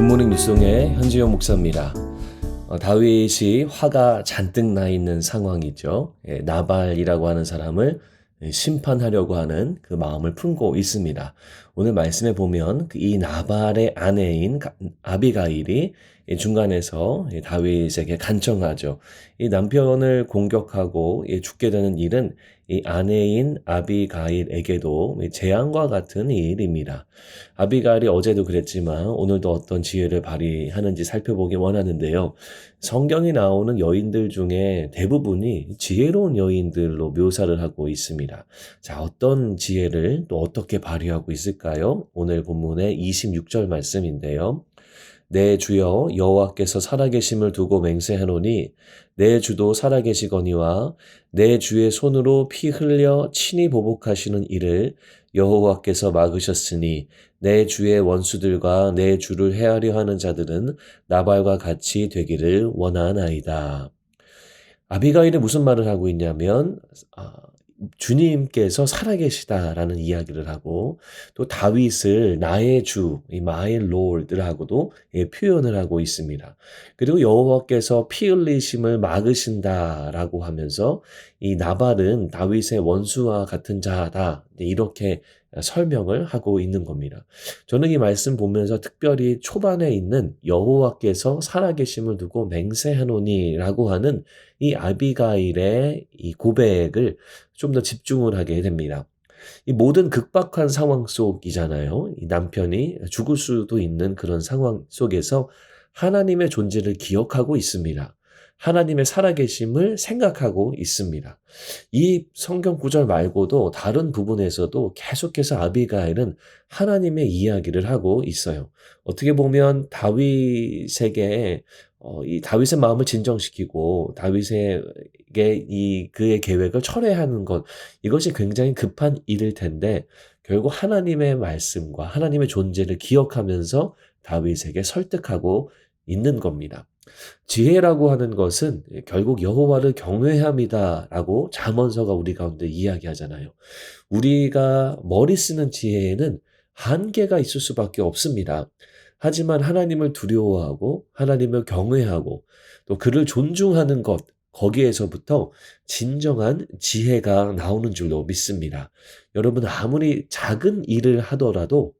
굿모닝 뉴송의 현지영 목사입니다. 다윗이 화가 잔뜩 나 있는 상황이죠. 나발이라고 하는 사람을 심판하려고 하는 그 마음을 품고 있습니다. 오늘 말씀에 보면 이 나발의 아내인 아비가일이 중간에서 다윗에게 간청하죠. 이 남편을 공격하고 죽게 되는 일은 이 아내인 아비가일에게도 재앙과 같은 일입니다. 아비가일이 어제도 그랬지만 오늘도 어떤 지혜를 발휘하는지 살펴보기 원하는데요. 성경에 나오는 여인들 중에 대부분이 지혜로운 여인들로 묘사를 하고 있습니다. 자, 어떤 지혜를 또 어떻게 발휘하고 있을까요? 오늘 본문의 26절 말씀인데요. 내 주여 여호와께서 살아계심을 두고 맹세하노니 내 주도 살아계시거니와 내 주의 손으로 피 흘려 친히 보복하시는 이를 여호와께서 막으셨으니 내 주의 원수들과 내 주를 해하려 하는 자들은 나발과 같이 되기를 원하나이다. 아비가일이 무슨 말을 하고 있냐면 주님께서 살아계시다라는 이야기를 하고 또 다윗을 나의 주, my lord라고도 표현을 하고 있습니다. 그리고 여호와께서 피 흘리심을 막으신다라고 하면서 이 나발은 다윗의 원수와 같은 자다 이렇게 설명을 하고 있는 겁니다. 저는 이 말씀 보면서 특별히 초반에 있는 여호와께서 살아계심을 두고 맹세하노니라고 하는 이 아비가일의 이 고백을 좀 더 집중을 하게 됩니다. 이 모든 극박한 상황 속이잖아요. 이 남편이 죽을 수도 있는 그런 상황 속에서 하나님의 존재를 기억하고 있습니다. 하나님의 살아계심을 생각하고 있습니다. 이 성경 구절 말고도 다른 부분에서도 계속해서 아비가일은 하나님의 이야기를 하고 있어요. 어떻게 보면 다윗에게 이 다윗의 마음을 진정시키고 다윗에게 그의 계획을 철회하는 것, 이것이 굉장히 급한 일일 텐데 결국 하나님의 말씀과 하나님의 존재를 기억하면서 다윗에게 설득하고 있는 겁니다. 지혜라고 하는 것은 결국 여호와를 경외함이다라고 잠언서가 우리 가운데 이야기하잖아요. 우리가 머리 쓰는 지혜에는 한계가 있을 수밖에 없습니다. 하지만 하나님을 두려워하고 하나님을 경외하고 또 그를 존중하는 것, 거기에서부터 진정한 지혜가 나오는 줄로 믿습니다. 여러분, 아무리 작은 일을 하더라도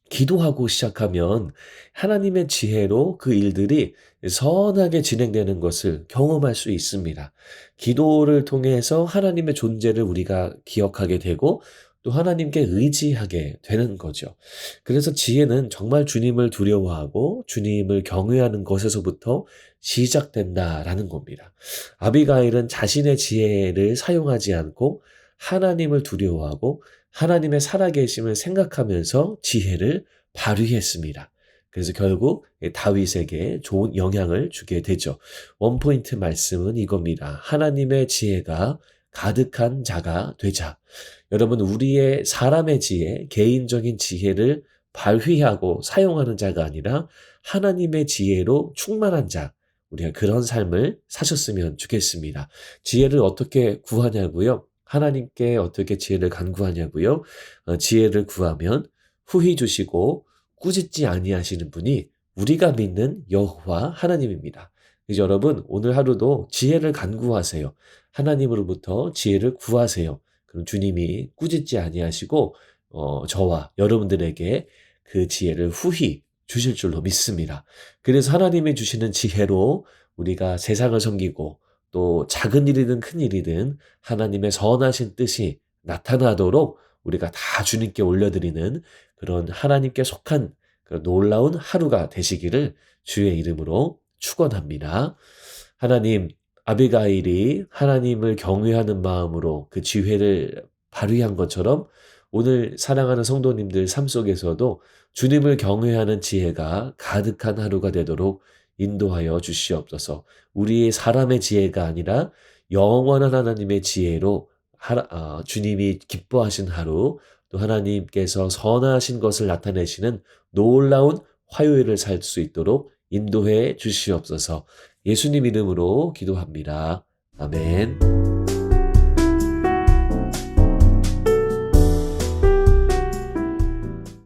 기도하고 시작하면 하나님의 지혜로 그 일들이 선하게 진행되는 것을 경험할 수 있습니다. 기도를 통해서 하나님의 존재를 우리가 기억하게 되고 또 하나님께 의지하게 되는 거죠. 그래서 지혜는 정말 주님을 두려워하고 주님을 경외하는 것에서부터 시작된다라는 겁니다. 아비가일은 자신의 지혜를 사용하지 않고 하나님을 두려워하고 하나님의 살아계심을 생각하면서 지혜를 발휘했습니다. 그래서 결국 다윗에게 좋은 영향을 주게 되죠. 원포인트 말씀은 이겁니다. 하나님의 지혜가 가득한 자가 되자. 여러분, 우리의 사람의 지혜, 개인적인 지혜를 발휘하고 사용하는 자가 아니라 하나님의 지혜로 충만한 자, 우리가 그런 삶을 사셨으면 좋겠습니다. 지혜를 어떻게 구하냐고요? 하나님께 어떻게 지혜를 간구하냐고요? 지혜를 구하면 후히 주시고 꾸짖지 아니하시는 분이 우리가 믿는 여호와 하나님입니다. 그래서 여러분, 오늘 하루도 지혜를 간구하세요. 하나님으로부터 지혜를 구하세요. 그럼 주님이 꾸짖지 아니하시고 저와 여러분들에게 그 지혜를 후히 주실 줄로 믿습니다. 그래서 하나님이 주시는 지혜로 우리가 세상을 섬기고 또 작은 일이든 큰 일이든 하나님의 선하신 뜻이 나타나도록 우리가 다 주님께 올려드리는 그런 하나님께 속한 그런 놀라운 하루가 되시기를 주의 이름으로 축원합니다. 하나님, 아비가일이 하나님을 경외하는 마음으로 그 지혜를 발휘한 것처럼 오늘 사랑하는 성도님들 삶 속에서도 주님을 경외하는 지혜가 가득한 하루가 되도록 인도하여 주시옵소서. 우리의 사람의 지혜가 아니라 영원한 하나님의 지혜로 주님이 기뻐하신 하루, 또 하나님께서 선하신 것을 나타내시는 놀라운 화요일을 살 수 있도록 인도해 주시옵소서. 예수님 이름으로 기도합니다. 아멘.